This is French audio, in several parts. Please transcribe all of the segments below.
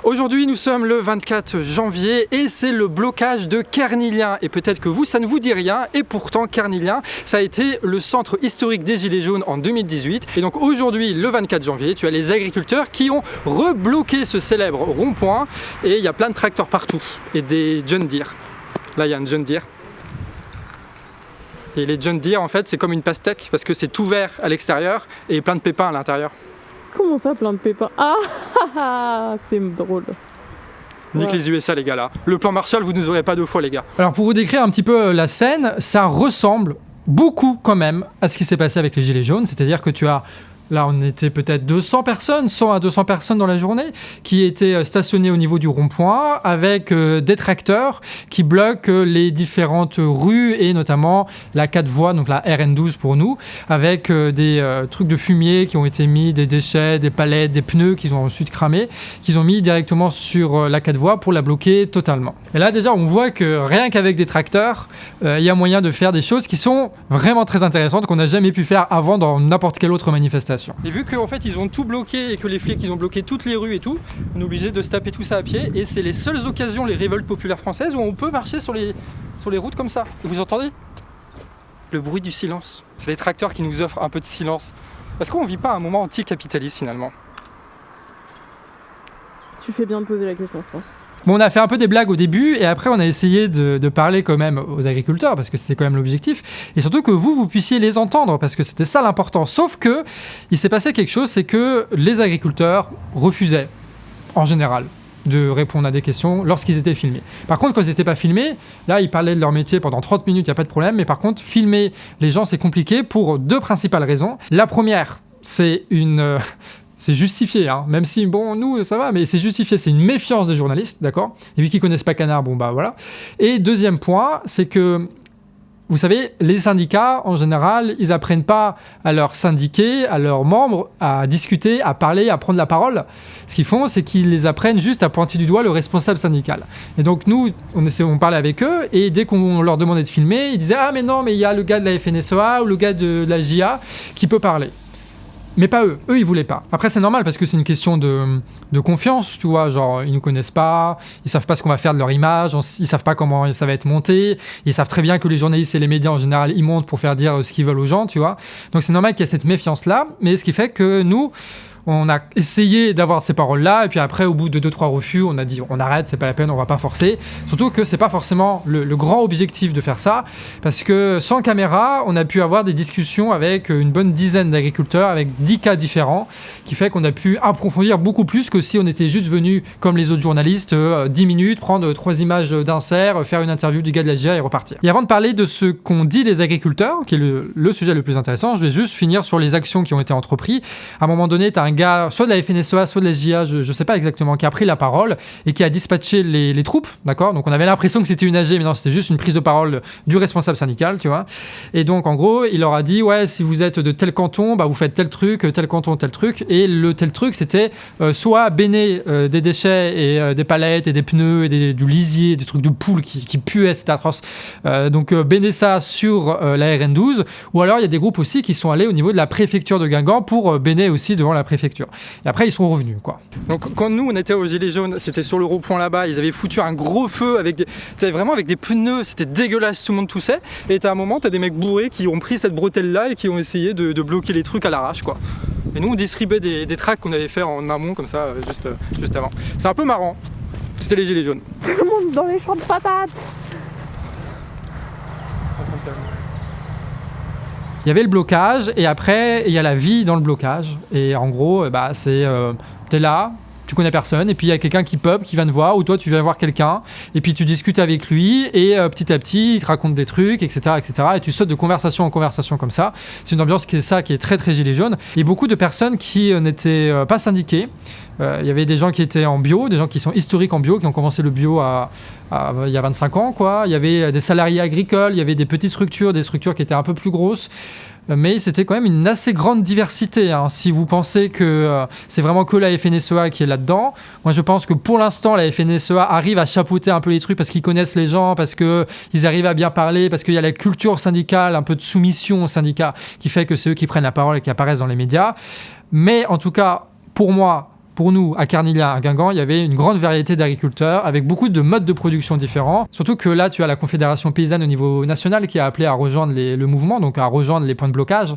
Aujourd'hui, nous sommes le 24 janvier et c'est le blocage de Carnillien. Et peut-être que vous, ça ne vous dit rien. Et pourtant, Carnillien, ça a été le centre historique des Gilets jaunes en 2018. Et donc aujourd'hui, le 24 janvier, tu as les agriculteurs qui ont rebloqué ce célèbre rond-point. Et il y a plein de tracteurs partout et des John Deere. Là, il y a un John Deere. Et les John Deere, en fait, c'est comme une pastèque parce que c'est tout vert à l'extérieur et plein de pépins à l'intérieur. Comment ça, plein de pépins? C'est drôle. Nique les USA, les gars, là. Le plan Marshall, vous nous aurez pas deux fois, les gars. Alors, pour vous décrire un petit peu la scène, ça ressemble beaucoup quand même à ce qui s'est passé avec les Gilets jaunes. C'est-à-dire que tu as... Là, on était peut-être 200 personnes, 100 à 200 personnes dans la journée, qui étaient stationnées au niveau du rond-point avec des tracteurs qui bloquent les différentes rues et notamment la 4 voies, donc la RN12 pour nous, avec des trucs de fumier qui ont été mis, des déchets, des palettes, des pneus qu'ils ont ensuite cramés, qu'ils ont mis directement sur la 4 voies pour la bloquer totalement. Et là, déjà, on voit que rien qu'avec des tracteurs, il y a moyen de faire des choses qui sont vraiment très intéressantes, qu'on n'a jamais pu faire avant dans n'importe quelle autre manifestation. Et vu qu'en fait ils ont tout bloqué et que les flics ils ont bloqué toutes les rues et tout, on est obligé de se taper tout ça à pied et c'est les seules occasions, les révoltes populaires françaises où on peut marcher sur les routes comme ça. Et vous entendez le bruit du silence. C'est les tracteurs qui nous offrent un peu de silence. Est-ce qu'on vit pas un moment anticapitaliste finalement? Tu fais bien de poser la question, je pense. Bon, on a fait un peu des blagues au début et après on a essayé de parler quand même aux agriculteurs parce que c'était quand même l'objectif et surtout que vous puissiez les entendre parce que c'était ça l'important. Sauf que il s'est passé quelque chose, c'est que les agriculteurs refusaient en général de répondre à des questions lorsqu'ils étaient filmés. Par contre, quand ils n'étaient pas filmés, là, ils parlaient de leur métier pendant 30 minutes, il n'y a pas de problème. Mais par contre, filmer les gens, c'est compliqué pour deux principales raisons. La première, c'est c'est justifié, hein. Même si, bon, nous, ça va, mais c'est justifié, c'est une méfiance des journalistes, d'accord? Et vu qu'ils connaissent pas Canard, bon, bah voilà. Et deuxième point, c'est que, vous savez, les syndicats, en général, ils apprennent pas à leurs syndiqués, à leurs membres, à discuter, à parler, à prendre la parole. Ce qu'ils font, c'est qu'ils les apprennent juste à pointer du doigt le responsable syndical. Et donc, nous, on parlait avec eux, et dès qu'on leur demandait de filmer, ils disaient « Ah, mais non, mais il y a le gars de la FNSEA ou le gars de la JA qui peut parler. » Mais pas eux. Eux, ils voulaient pas. Après, c'est normal parce que c'est une question de confiance, tu vois. Genre, ils nous connaissent pas, ils savent pas ce qu'on va faire de leur image, ils savent pas comment ça va être monté, ils savent très bien que les journalistes et les médias en général, ils montent pour faire dire ce qu'ils veulent aux gens, tu vois. Donc, c'est normal qu'il y ait cette méfiance-là, mais ce qui fait que nous, on a essayé d'avoir ces paroles-là, et puis après, au bout de 2-3 refus, on a dit on arrête, c'est pas la peine, on va pas forcer. Surtout que c'est pas forcément le grand objectif de faire ça, parce que sans caméra, on a pu avoir des discussions avec une bonne dizaine d'agriculteurs, avec 10 cas différents, qui fait qu'on a pu approfondir beaucoup plus que si on était juste venu, comme les autres journalistes, 10 minutes, prendre 3 images d'insert, faire une interview du gars de la GIA et repartir. Et avant de parler de ce qu'ont dit les agriculteurs, qui est le sujet le plus intéressant, je vais juste finir sur les actions qui ont été entreprises. À un moment donné, tu as un gars, soit de la FNSEA, soit de la JA, je sais pas exactement, qui a pris la parole et qui a dispatché les troupes, d'accord? Donc on avait l'impression que c'était une AG, mais non, c'était juste une prise de parole du responsable syndical, tu vois. Et donc en gros, il leur a dit, ouais, si vous êtes de tel canton, bah vous faites tel truc, tel canton, tel truc. Et le tel truc, c'était soit béner des déchets et des palettes et des pneus et du lisier, des trucs de poules qui puaient, c'était atroce. Donc béner ça sur la RN12, ou alors il y a des groupes aussi qui sont allés au niveau de la préfecture de Guingamp pour béner aussi devant la préfecture. Et après, ils sont revenus, quoi. Donc, quand nous, on était aux Gilets jaunes, c'était sur le rond-point là-bas, ils avaient foutu un gros feu avec vraiment avec des pneus, c'était dégueulasse, tout le monde toussait. Et à un moment, t'as des mecs bourrés qui ont pris cette bretelle-là et qui ont essayé de bloquer les trucs à l'arrache, quoi. Et nous, on distribuait des tracts qu'on avait fait en amont, comme ça, juste avant. C'est un peu marrant. C'était les Gilets jaunes. Tout le monde dans les champs de patates. Il y avait le blocage et après il y a la vie dans le blocage et en gros c'est t'es là, tu connais personne et puis il y a quelqu'un qui pop, qui vient te voir ou toi tu viens voir quelqu'un et puis tu discutes avec lui et petit à petit il te raconte des trucs, etc., et tu sautes de conversation en conversation comme ça. C'est une ambiance qui est très très gilet jaune et beaucoup de personnes qui n'étaient pas syndiquées. Il y avait des gens qui étaient en bio, des gens qui sont historiques en bio, qui ont commencé le bio il y a 25 ans, quoi. Il y avait des salariés agricoles, il y avait des petites structures, des structures qui étaient un peu plus grosses. Mais c'était quand même une assez grande diversité, hein. Si vous pensez que c'est vraiment que la FNSEA qui est là-dedans, moi je pense que pour l'instant la FNSEA arrive à chapeauter un peu les trucs parce qu'ils connaissent les gens, parce qu'ils arrivent à bien parler, parce qu'il y a la culture syndicale, un peu de soumission au syndicat qui fait que c'est eux qui prennent la parole et qui apparaissent dans les médias. Mais en tout cas, pour moi, pour nous, à Carnilian, à Guingamp, il y avait une grande variété d'agriculteurs avec beaucoup de modes de production différents. Surtout que là, tu as la Confédération paysanne au niveau national qui a appelé à rejoindre le mouvement, donc à rejoindre les points de blocage.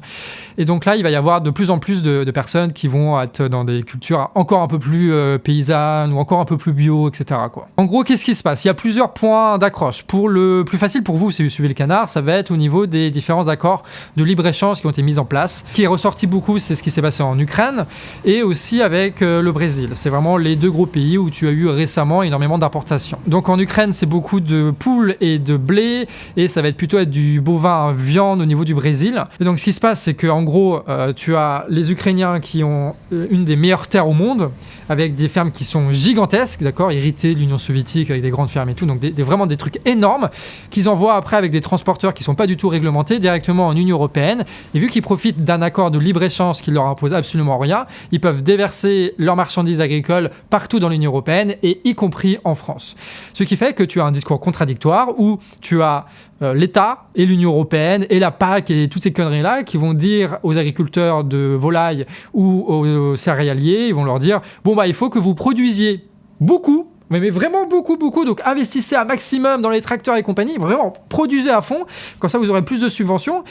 Et donc là, il va y avoir de plus en plus de personnes qui vont être dans des cultures encore un peu plus paysannes ou encore un peu plus bio, etc., quoi. En gros, qu'est-ce qui se passe? Il y a plusieurs points d'accroche. Pour le plus facile pour vous, si vous suivez le canard, ça va être au niveau des différents accords de libre-échange qui ont été mis en place. Ce qui est ressorti beaucoup, c'est ce qui s'est passé en Ukraine et aussi avec le Brésil. C'est vraiment les deux gros pays où tu as eu récemment énormément d'importations. Donc en Ukraine, c'est beaucoup de poules et de blé et ça va être plutôt du bovin viande au niveau du Brésil. Et donc ce qui se passe, c'est qu'en gros, tu as les Ukrainiens qui ont une des meilleures terres au monde avec des fermes qui sont gigantesques, d'accord, héritées de l'Union soviétique avec des grandes fermes et tout, donc vraiment des trucs énormes qu'ils envoient après avec des transporteurs qui sont pas du tout réglementés directement en Union européenne. Et vu qu'ils profitent d'un accord de libre-échange qui leur impose absolument rien, ils peuvent déverser leurs marchandises agricoles partout dans l'Union européenne et y compris en France. Ce qui fait que tu as un discours contradictoire où tu as l'État et l'Union européenne et la PAC et toutes ces conneries-là qui vont dire aux agriculteurs de volailles ou aux céréaliers, ils vont leur dire « Bon, bah, il faut que vous produisiez beaucoup, mais vraiment beaucoup, donc investissez un maximum dans les tracteurs et compagnie, vraiment produisez à fond, comme ça vous aurez plus de subventions.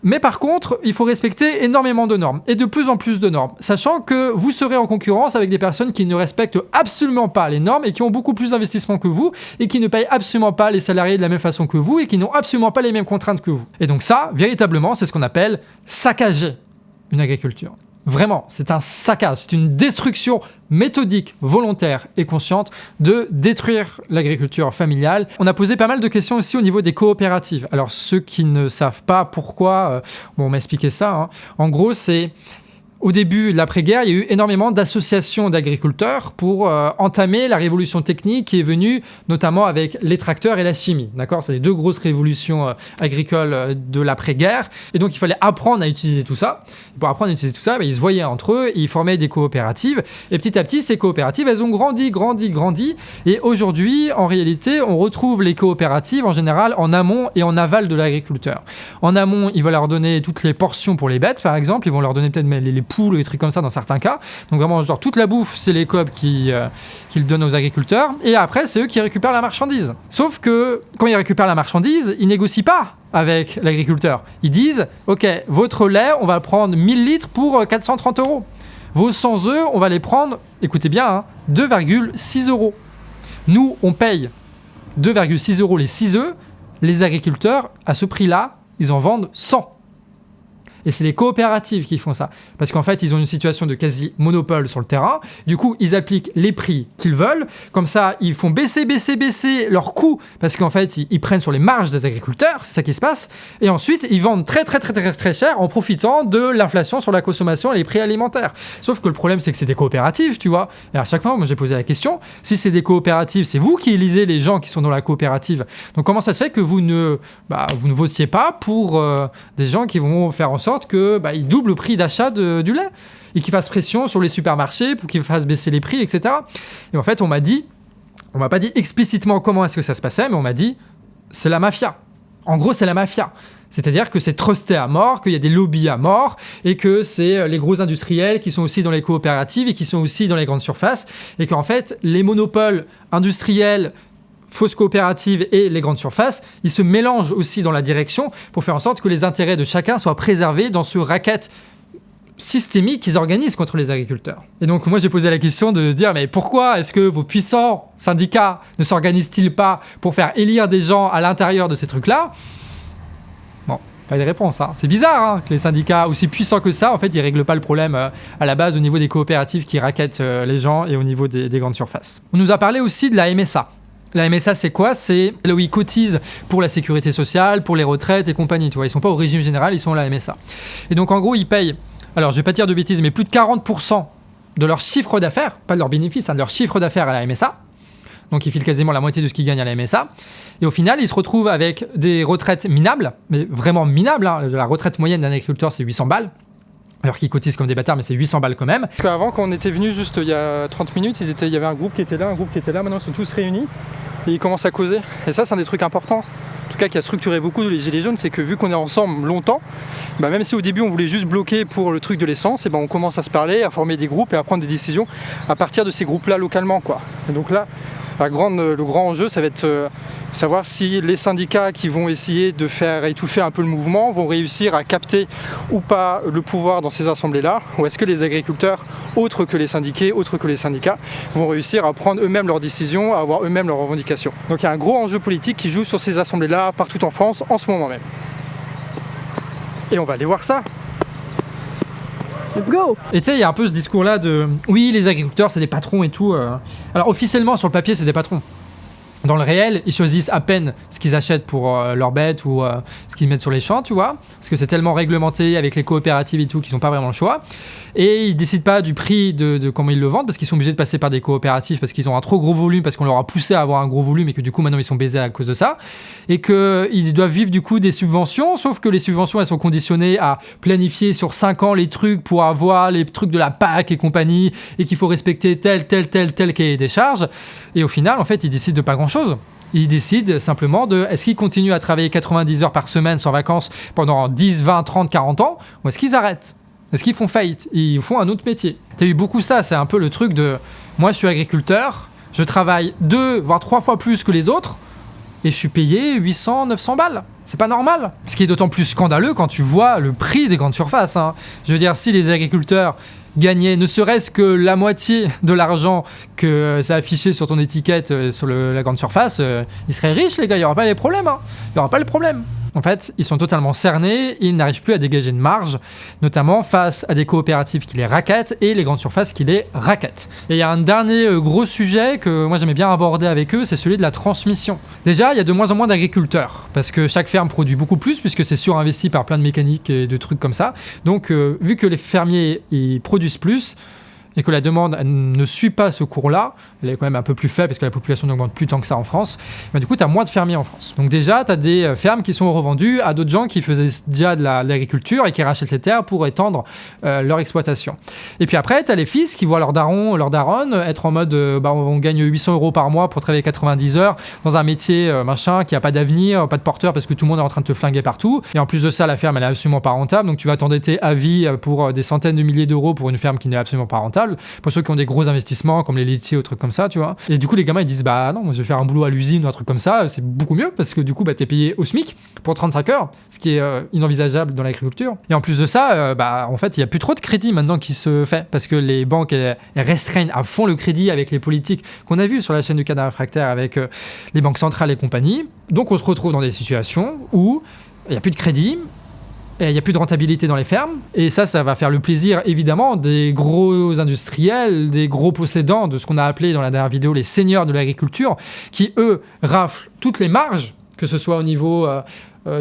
Mais par contre, il faut respecter énormément de normes, et de plus en plus de normes, sachant que vous serez en concurrence avec des personnes qui ne respectent absolument pas les normes et qui ont beaucoup plus d'investissement que vous, et qui ne payent absolument pas les salariés de la même façon que vous, et qui n'ont absolument pas les mêmes contraintes que vous. Et donc ça, véritablement, c'est ce qu'on appelle saccager une agriculture. Vraiment, c'est un saccage, c'est une destruction méthodique, volontaire et consciente de détruire l'agriculture familiale. On a posé pas mal de questions aussi au niveau des coopératives. Alors ceux qui ne savent pas pourquoi, on m'a expliqué ça, hein. En gros, c'est... Au début de l'après-guerre, il y a eu énormément d'associations d'agriculteurs pour entamer la révolution technique qui est venue notamment avec les tracteurs et la chimie. D'accord ? C'est les deux grosses révolutions agricoles de l'après-guerre. Et donc, il fallait apprendre à utiliser tout ça. Pour apprendre à utiliser tout ça, ils se voyaient entre eux, ils formaient des coopératives. Et petit à petit, ces coopératives, elles ont grandi. Et aujourd'hui, en réalité, on retrouve les coopératives en général en amont et en aval de l'agriculteur. En amont, ils vont leur donner toutes les portions pour les bêtes, par exemple. Ils vont leur donner peut-être les poules ou des trucs comme ça dans certains cas. Donc vraiment, genre toute la bouffe, c'est les coop qui le donnent aux agriculteurs. Et après, c'est eux qui récupèrent la marchandise. Sauf que quand ils récupèrent la marchandise, ils négocient pas avec l'agriculteur. Ils disent, OK, votre lait, on va prendre 1000 litres pour 430 €. Vos 100 œufs, on va les prendre, écoutez bien, hein, 2,6 €. Nous, on paye 2,6 € les 6 œufs. Les agriculteurs, à ce prix-là, ils en vendent 100. Et c'est les coopératives qui font ça. Parce qu'en fait, ils ont une situation de quasi-monopole sur le terrain. Du coup, ils appliquent les prix qu'ils veulent. Comme ça, ils font baisser leurs coûts. Parce qu'en fait, ils prennent sur les marges des agriculteurs. C'est ça qui se passe. Et ensuite, ils vendent très cher en profitant de l'inflation sur la consommation et les prix alimentaires. Sauf que le problème, c'est que c'est des coopératives, tu vois. Et à chaque fois, moi, j'ai posé la question. Si c'est des coopératives, c'est vous qui élisez les gens qui sont dans la coopérative. Donc, comment ça se fait que vous ne votiez pas pour des gens qui vont faire en sorte qu'ils doublent le prix d'achat du lait et qu'ils fassent pression sur les supermarchés pour qu'ils fassent baisser les prix, etc. Et en fait, on m'a pas dit explicitement comment est-ce que ça se passait, mais on m'a dit, c'est la mafia. En gros, c'est la mafia. C'est-à-dire que c'est trusté à mort, qu'il y a des lobbies à mort et que c'est les gros industriels qui sont aussi dans les coopératives et qui sont aussi dans les grandes surfaces et qu'en fait, les monopoles industriels, fausses coopératives et les grandes surfaces, ils se mélangent aussi dans la direction pour faire en sorte que les intérêts de chacun soient préservés dans ce racket systémique qu'ils organisent contre les agriculteurs. Et donc moi j'ai posé la question de dire mais pourquoi est-ce que vos puissants syndicats ne s'organisent-ils pas pour faire élire des gens à l'intérieur de ces trucs-là ? Bon, pas de réponse, hein. C'est bizarre que les syndicats aussi puissants que ça, en fait, ils règlent pas le problème à la base au niveau des coopératives qui rackettent les gens et au niveau des grandes surfaces. On nous a parlé aussi de la MSA. La MSA, c'est quoi ? C'est là où ils cotisent pour la sécurité sociale, pour les retraites et compagnie. Tu vois, ils sont pas au régime général, ils sont à la MSA. Et donc, en gros, ils payent, alors je vais pas dire de bêtises, mais plus de 40% de leur chiffre d'affaires, pas de leur bénéfice, de leur chiffre d'affaires à la MSA. Donc, ils filent quasiment la moitié de ce qu'ils gagnent à la MSA. Et au final, ils se retrouvent avec des retraites minables, mais vraiment minables. La retraite moyenne d'un agriculteur, c'est 800 balles. Alors qu'ils cotisent comme des bâtards, mais c'est 800 balles quand même. Parce qu'avant, quand on était venus juste il y a 30 minutes, il y avait un groupe qui était là, maintenant ils sont tous réunis et ils commencent à causer. Et ça, c'est un des trucs importants. tout cas qui a structuré beaucoup les Gilets jaunes, c'est que vu qu'on est ensemble longtemps, même si au début on voulait juste bloquer pour le truc de l'essence, et on commence à se parler, à former des groupes et à prendre des décisions à partir de ces groupes-là localement, quoi. Et donc là, le grand enjeu, ça va être savoir si les syndicats qui vont essayer de faire étouffer un peu le mouvement vont réussir à capter ou pas le pouvoir dans ces assemblées-là, ou est-ce que les agriculteurs, autres que les syndiqués, autres que les syndicats, vont réussir à prendre eux-mêmes leurs décisions, à avoir eux-mêmes leurs revendications. Donc il y a un gros enjeu politique qui joue sur ces assemblées-là partout en France en ce moment même. Et on va aller voir ça. Let's go! Et tu sais, il y a un peu ce discours-là de oui, les agriculteurs, c'est des patrons et tout. Alors, officiellement, sur le papier, c'est des patrons. Dans le réel, ils choisissent à peine ce qu'ils achètent pour leurs bêtes ou ce qu'ils mettent sur les champs, tu vois. Parce que c'est tellement réglementé avec les coopératives et tout qu'ils n'ont pas vraiment le choix. Et ils décident pas du prix de comment ils le vendent parce qu'ils sont obligés de passer par des coopératives parce qu'ils ont un trop gros volume, parce qu'on leur a poussé à avoir un gros volume et que du coup maintenant ils sont baisés à cause de ça. Et qu'ils doivent vivre du coup des subventions, sauf que les subventions elles sont conditionnées à planifier sur 5 ans les trucs pour avoir les trucs de la PAC et compagnie et qu'il faut respecter tel cahier des charges. Et au final, en fait, ils décident de pas grand-chose. Ils décident simplement de est-ce qu'ils continuent à travailler 90 heures par semaine sans vacances pendant 10, 20, 30, 40 ans ou est-ce qu'ils arrêtent ? Est-ce qu'ils font faillite ? Ils font un autre métier. T'as eu beaucoup ça, c'est un peu le truc de moi je suis agriculteur, je travaille 2 voire 3 fois plus que les autres et je suis payé 800, 900 balles. C'est pas normal. Ce qui est d'autant plus scandaleux quand tu vois le prix des grandes surfaces. Je veux dire, si les agriculteurs gagner ne serait-ce que la moitié de l'argent que ça affiché sur ton étiquette sur la grande surface, ils seraient riches les gars, il n'y aura pas les problèmes. Il n'y aura pas le problème. En fait, ils sont totalement cernés, ils n'arrivent plus à dégager de marge, notamment face à des coopératives qui les rackettent et les grandes surfaces qui les rackettent. Et il y a un dernier gros sujet que moi j'aimais bien aborder avec eux, c'est celui de la transmission. Déjà, il y a de moins en moins d'agriculteurs, parce que chaque ferme produit beaucoup plus, puisque c'est surinvesti par plein de mécaniques et de trucs comme ça. Donc, vu que les fermiers ils produisent plus, et que la demande ne suit pas ce cours-là, elle est quand même un peu plus faible parce que la population n'augmente plus tant que ça en France, du coup, tu as moins de fermiers en France. Donc déjà, tu as des fermes qui sont revendues à d'autres gens qui faisaient déjà de l'agriculture et qui rachètent les terres pour étendre leur exploitation. Et puis après, tu as les fils qui voient leur daron, leur daronne être en mode on gagne 800 € par mois pour travailler 90 heures dans un métier qui n'a pas d'avenir, pas de porteur parce que tout le monde est en train de te flinguer partout. Et en plus de ça, la ferme, elle est absolument pas rentable. Donc tu vas t'endetter à vie pour des centaines de milliers d'euros pour une ferme qui n'est absolument pas rentable. Pour ceux qui ont des gros investissements comme les laitiers ou trucs comme ça, tu vois. Et du coup, les gamins ils disent non, moi je vais faire un boulot à l'usine ou un truc comme ça, c'est beaucoup mieux parce que du coup, t'es payé au SMIC pour 35 heures, ce qui est inenvisageable dans l'agriculture. Et en plus de ça, en fait, il n'y a plus trop de crédit maintenant qui se fait parce que les banques elles restreignent à fond le crédit avec les politiques qu'on a vues sur la chaîne du Canard Réfractaire avec les banques centrales et compagnie. Donc, on se retrouve dans des situations où il n'y a plus de crédit. Il n'y a plus de rentabilité dans les fermes. Et ça va faire le plaisir, évidemment, des gros industriels, des gros possédants de ce qu'on a appelé dans la dernière vidéo les seigneurs de l'agriculture, qui, eux, raflent toutes les marges, que ce soit au niveau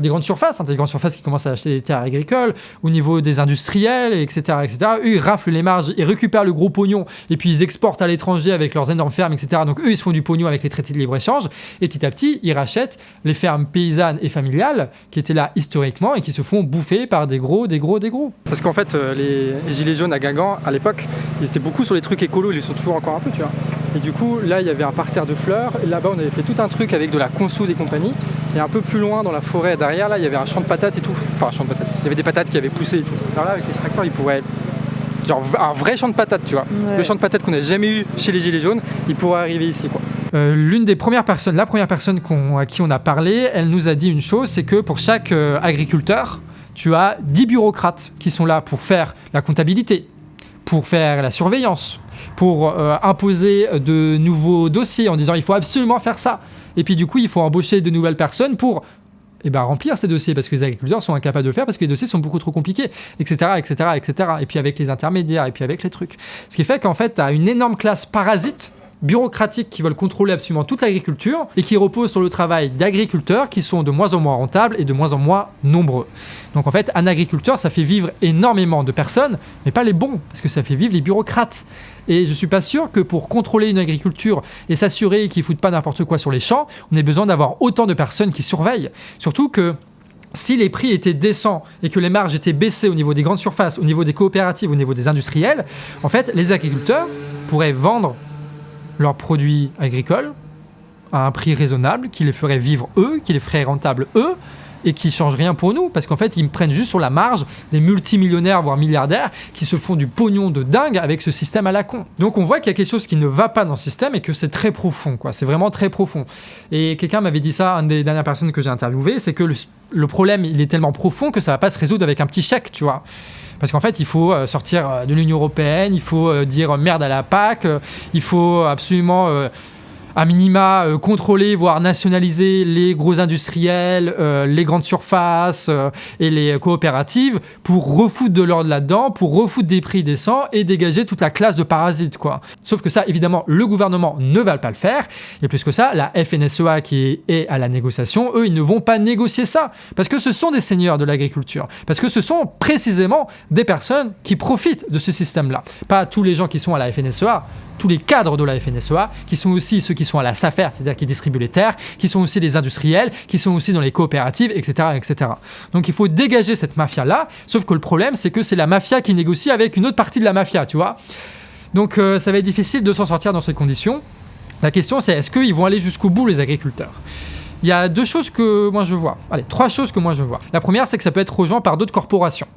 des grandes surfaces, des grandes surfaces qui commencent à acheter des terres agricoles, au niveau des industriels, etc., etc. Eux, ils raflent les marges, ils récupèrent le gros pognon, et puis ils exportent à l'étranger avec leurs énormes fermes, etc. Donc eux, ils se font du pognon avec les traités de libre-échange, et petit à petit, ils rachètent les fermes paysannes et familiales qui étaient là historiquement et qui se font bouffer par des gros. Parce qu'en fait, les gilets jaunes à Guingamp, à l'époque, ils étaient beaucoup sur les trucs écolos, ils le sont toujours encore un peu, tu vois. Et du coup, là, il y avait un parterre de fleurs, et là-bas, on avait fait tout un truc avec de la conso des compagnies, et un peu plus loin, dans la forêt derrière, là, il y avait un champ de patates et tout. Enfin, un champ de patates. Il y avait des patates qui avaient poussé et tout. Alors là, avec les tracteurs, ils pourraient être genre un vrai champ de patates, tu vois. Ouais. Le champ de patates qu'on n'a jamais eu chez les Gilets jaunes, il pourrait arriver ici, quoi. La première personne à qui on a parlé, elle nous a dit une chose, c'est que pour chaque agriculteur, tu as 10 bureaucrates qui sont là pour faire la comptabilité, pour faire la surveillance, pour imposer de nouveaux dossiers en disant il faut absolument faire ça. Et puis du coup, il faut embaucher de nouvelles personnes pour remplir ces dossiers parce que les agriculteurs sont incapables de le faire parce que les dossiers sont beaucoup trop compliqués, etc., etc., etc. Et puis avec les intermédiaires, et puis avec les trucs. Ce qui fait qu'en fait, tu as une énorme classe parasite bureaucratiques qui veulent contrôler absolument toute l'agriculture et qui reposent sur le travail d'agriculteurs qui sont de moins en moins rentables et de moins en moins nombreux. Donc en fait, un agriculteur, ça fait vivre énormément de personnes, mais pas les bons, parce que ça fait vivre les bureaucrates. Et je suis pas sûr que pour contrôler une agriculture et s'assurer qu'ils foutent pas n'importe quoi sur les champs, on ait besoin d'avoir autant de personnes qui surveillent. Surtout que si les prix étaient décents et que les marges étaient baissées au niveau des grandes surfaces, au niveau des coopératives, au niveau des industriels, en fait, les agriculteurs pourraient vendre leurs produits agricoles à un prix raisonnable, qui les ferait vivre eux, qui les ferait rentables eux, et qui ne changent rien pour nous, parce qu'en fait, ils me prennent juste sur la marge des multimillionnaires, voire milliardaires, qui se font du pognon de dingue avec ce système à la con. Donc on voit qu'il y a quelque chose qui ne va pas dans le système et que c'est très profond, quoi. C'est vraiment très profond. Et quelqu'un m'avait dit ça, une des dernières personnes que j'ai interviewées, c'est que le problème, il est tellement profond que ça ne va pas se résoudre avec un petit chèque, tu vois. Parce qu'en fait, il faut sortir de l'Union européenne, il faut dire merde à la PAC, il faut absolument... à minima, contrôler, voire nationaliser les gros industriels, les grandes surfaces et les coopératives pour refoutre de l'ordre là-dedans, pour refoutre des prix décents et dégager toute la classe de parasites, quoi. Sauf que ça, évidemment, le gouvernement ne va pas le faire. Et plus que ça, la FNSEA qui est à la négociation, eux, ils ne vont pas négocier ça. Parce que ce sont des seigneurs de l'agriculture. Parce que ce sont précisément des personnes qui profitent de ce système-là. Pas tous les gens qui sont à la FNSEA, tous les cadres de la FNSEA, qui sont aussi ceux qui sont à la SAFER, c'est-à-dire qui distribuent les terres, qui sont aussi les industriels, qui sont aussi dans les coopératives, etc., etc. Donc il faut dégager cette mafia-là, sauf que le problème, c'est que c'est la mafia qui négocie avec une autre partie de la mafia, tu vois. Donc ça va être difficile de s'en sortir dans ces conditions. La question, c'est est-ce qu'ils vont aller jusqu'au bout, les agriculteurs ? Il y a trois choses que moi je vois. La première, c'est que ça peut être rejoint par d'autres corporations.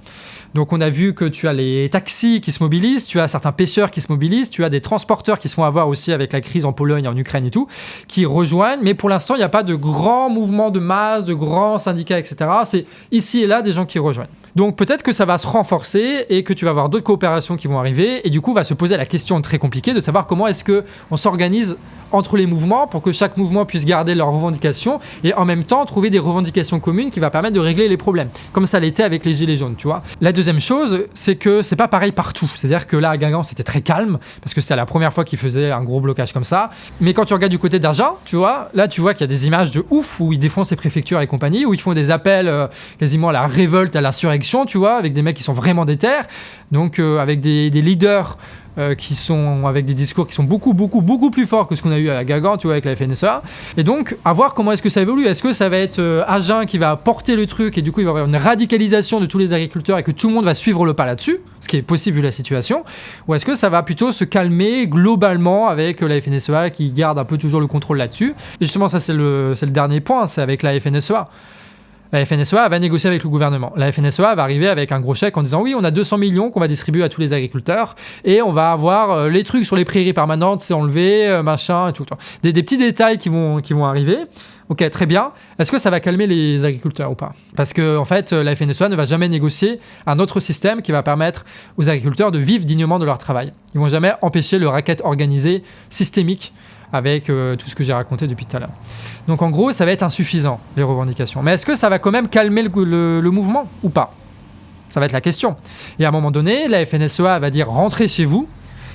Donc on a vu que tu as les taxis qui se mobilisent, tu as certains pêcheurs qui se mobilisent, tu as des transporteurs qui se font avoir aussi avec la crise en Pologne, en Ukraine et tout, qui rejoignent, mais pour l'instant il n'y a pas de grands mouvements de masse, de grands syndicats, etc. C'est ici et là des gens qui rejoignent. Donc peut-être que ça va se renforcer et que tu vas avoir d'autres coopérations qui vont arriver et du coup va se poser la question très compliquée de savoir comment est-ce qu'on s'organise entre les mouvements pour que chaque mouvement puisse garder leurs revendications et en même temps trouver des revendications communes qui va permettre de régler les problèmes, comme ça l'était avec les Gilets jaunes, tu vois. La deuxième chose, c'est que c'est pas pareil partout. C'est-à-dire que là, à Guingamp, c'était très calme, parce que c'était la première fois qu'ils faisaient un gros blocage comme ça. Mais quand tu regardes du côté d'Agen, tu vois, là, tu vois qu'il y a des images de ouf où ils défoncent les préfectures et compagnie, où ils font des appels quasiment à la révolte, à l'insurrection, tu vois, avec des mecs qui sont vraiment déter, donc avec des leaders qui sont avec des discours qui sont beaucoup plus forts que ce qu'on a eu à Guingamp, tu vois, avec la FNSEA. Et donc, à voir comment est-ce que ça évolue. Est-ce que ça va être Agen qui va porter le truc et du coup, il va y avoir une radicalisation de tous les agriculteurs et que tout le monde va suivre le pas là-dessus, ce qui est possible vu la situation, ou est-ce que ça va plutôt se calmer globalement avec la FNSEA qui garde un peu toujours le contrôle là-dessus. Et justement, ça, c'est le dernier point, c'est avec la FNSEA. La FNSEA va négocier avec le gouvernement. La FNSEA va arriver avec un gros chèque en disant oui, on a 200 millions qu'on va distribuer à tous les agriculteurs et on va avoir les trucs sur les prairies permanentes, c'est enlevé, machin et tout. Des petits détails qui vont arriver. Ok, très bien. Est-ce que ça va calmer les agriculteurs ou pas ? Parce que en fait, la FNSEA ne va jamais négocier un autre système qui va permettre aux agriculteurs de vivre dignement de leur travail. Ils vont jamais empêcher le racket organisé systémique avec tout ce que j'ai raconté depuis tout à l'heure. Donc en gros, ça va être insuffisant, les revendications. Mais est-ce que ça va quand même calmer le mouvement ou pas ? Ça va être la question. Et à un moment donné, la FNSEA va dire « rentrez chez vous ».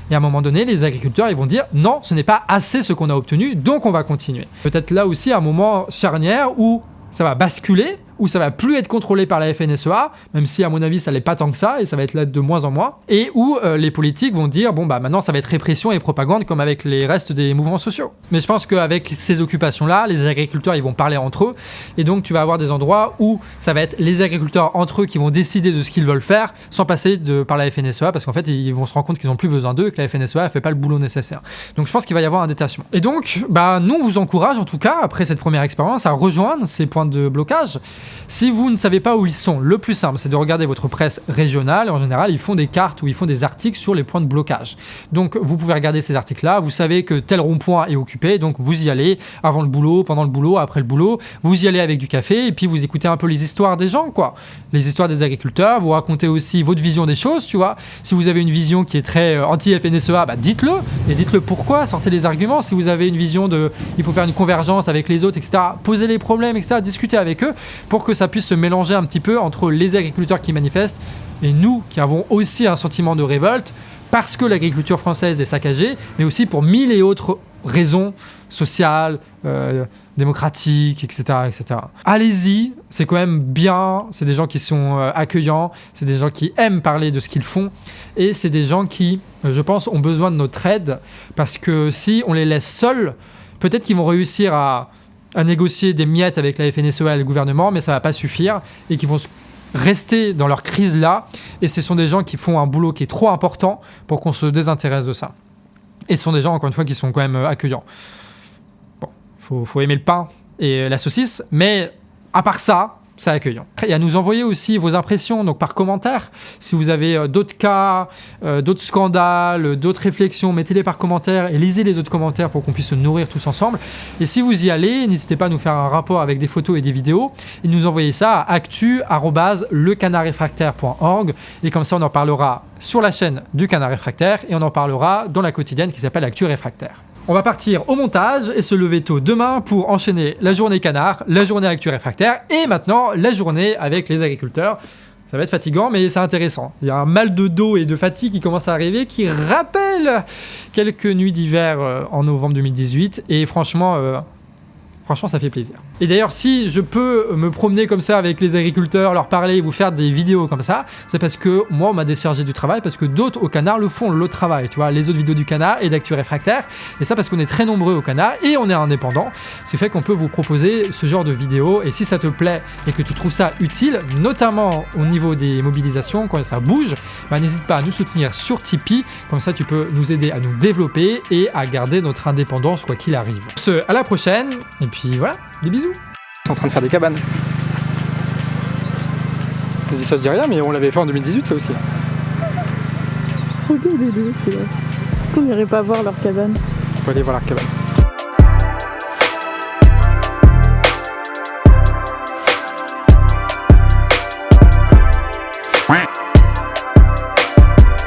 Et à un moment donné, les agriculteurs ils vont dire « non, ce n'est pas assez ce qu'on a obtenu, donc on va continuer ». Peut-être là aussi un moment charnière où ça va basculer, où ça va plus être contrôlé par la FNSEA, même si à mon avis ça l'est pas tant que ça, et ça va être là de moins en moins, et où les politiques vont dire bon bah maintenant ça va être répression et propagande comme avec les restes des mouvements sociaux. Mais je pense qu'avec ces occupations-là, les agriculteurs ils vont parler entre eux, et donc tu vas avoir des endroits où ça va être les agriculteurs entre eux qui vont décider de ce qu'ils veulent faire, sans passer par la FNSEA, parce qu'en fait ils vont se rendre compte qu'ils n'ont plus besoin d'eux, et que la FNSEA fait pas le boulot nécessaire. Donc je pense qu'il va y avoir un détachement. Et donc bah nous on vous encourage en tout cas, après cette première expérience, à rejoindre ces points de blocage. Si vous ne savez pas où ils sont, le plus simple, c'est de regarder votre presse régionale. En général, ils font des cartes ou ils font des articles sur les points de blocage. Donc, vous pouvez regarder ces articles-là. Vous savez que tel rond-point est occupé. Donc, vous y allez avant le boulot, pendant le boulot, après le boulot. Vous y allez avec du café et puis vous écoutez un peu les histoires des gens, quoi. Les histoires des agriculteurs. Vous racontez aussi votre vision des choses, tu vois. Si vous avez une vision qui est très anti-FNSEA, bah, dites-le. Et dites-le pourquoi. Sortez les arguments. Si vous avez une vision de il faut faire une convergence avec les autres, etc. Posez les problèmes, etc. Discutez avec eux pour que ça puisse se mélanger un petit peu entre les agriculteurs qui manifestent et nous qui avons aussi un sentiment de révolte parce que l'agriculture française est saccagée, mais aussi pour mille et autres raisons sociales, démocratiques, etc., etc. Allez-y, c'est quand même bien, c'est des gens qui sont accueillants, c'est des gens qui aiment parler de ce qu'ils font et c'est des gens qui, je pense, ont besoin de notre aide parce que si on les laisse seuls, peut-être qu'ils vont réussir à négocier des miettes avec la FNSEA et le gouvernement, mais ça ne va pas suffire et qui vont rester dans leur crise là. Et ce sont des gens qui font un boulot qui est trop important pour qu'on se désintéresse de ça. Et ce sont des gens, encore une fois, qui sont quand même accueillants. Bon, faut aimer le pain et la saucisse, mais à part ça, c'est accueillant. Et à nous envoyer aussi vos impressions donc par commentaire. Si vous avez d'autres cas, d'autres scandales, d'autres réflexions, mettez-les par commentaire et lisez les autres commentaires pour qu'on puisse se nourrir tous ensemble. Et si vous y allez, n'hésitez pas à nous faire un rapport avec des photos et des vidéos et nous envoyer ça à actu@lecanardréfractaire.org et comme ça on en parlera sur la chaîne du Canard Réfractaire et on en parlera dans la quotidienne qui s'appelle Actu Réfractaire. On va partir au montage et se lever tôt demain pour enchaîner la journée canard, la journée Actu Réfractaire et maintenant la journée avec les agriculteurs. Ça va être fatigant mais c'est intéressant. Il y a un mal de dos et de fatigue qui commence à arriver qui rappelle quelques nuits d'hiver en novembre 2018 et franchement ça fait plaisir. Et d'ailleurs, si je peux me promener comme ça avec les agriculteurs, leur parler, vous faire des vidéos comme ça, c'est parce que moi, on m'a déchargé du travail, parce que d'autres au Canard le font, le travail, tu vois, les autres vidéos du Canard et d'Actu Réfractaire. Et ça parce qu'on est très nombreux au Canard et on est indépendant. C'est fait qu'on peut vous proposer ce genre de vidéos. Et si ça te plaît et que tu trouves ça utile, notamment au niveau des mobilisations, quand ça bouge, bah, n'hésite pas à nous soutenir sur Tipeee. Comme ça, tu peux nous aider à nous développer et à garder notre indépendance quoi qu'il arrive. À la prochaine. Et puis voilà, des bisous. Ils sont en train de faire des cabanes. Je dis ça, je dis rien, mais on l'avait fait en 2018, ça aussi. Regarde celui-là. On n'irait pas voir leur cabane. On peut aller voir leur cabane.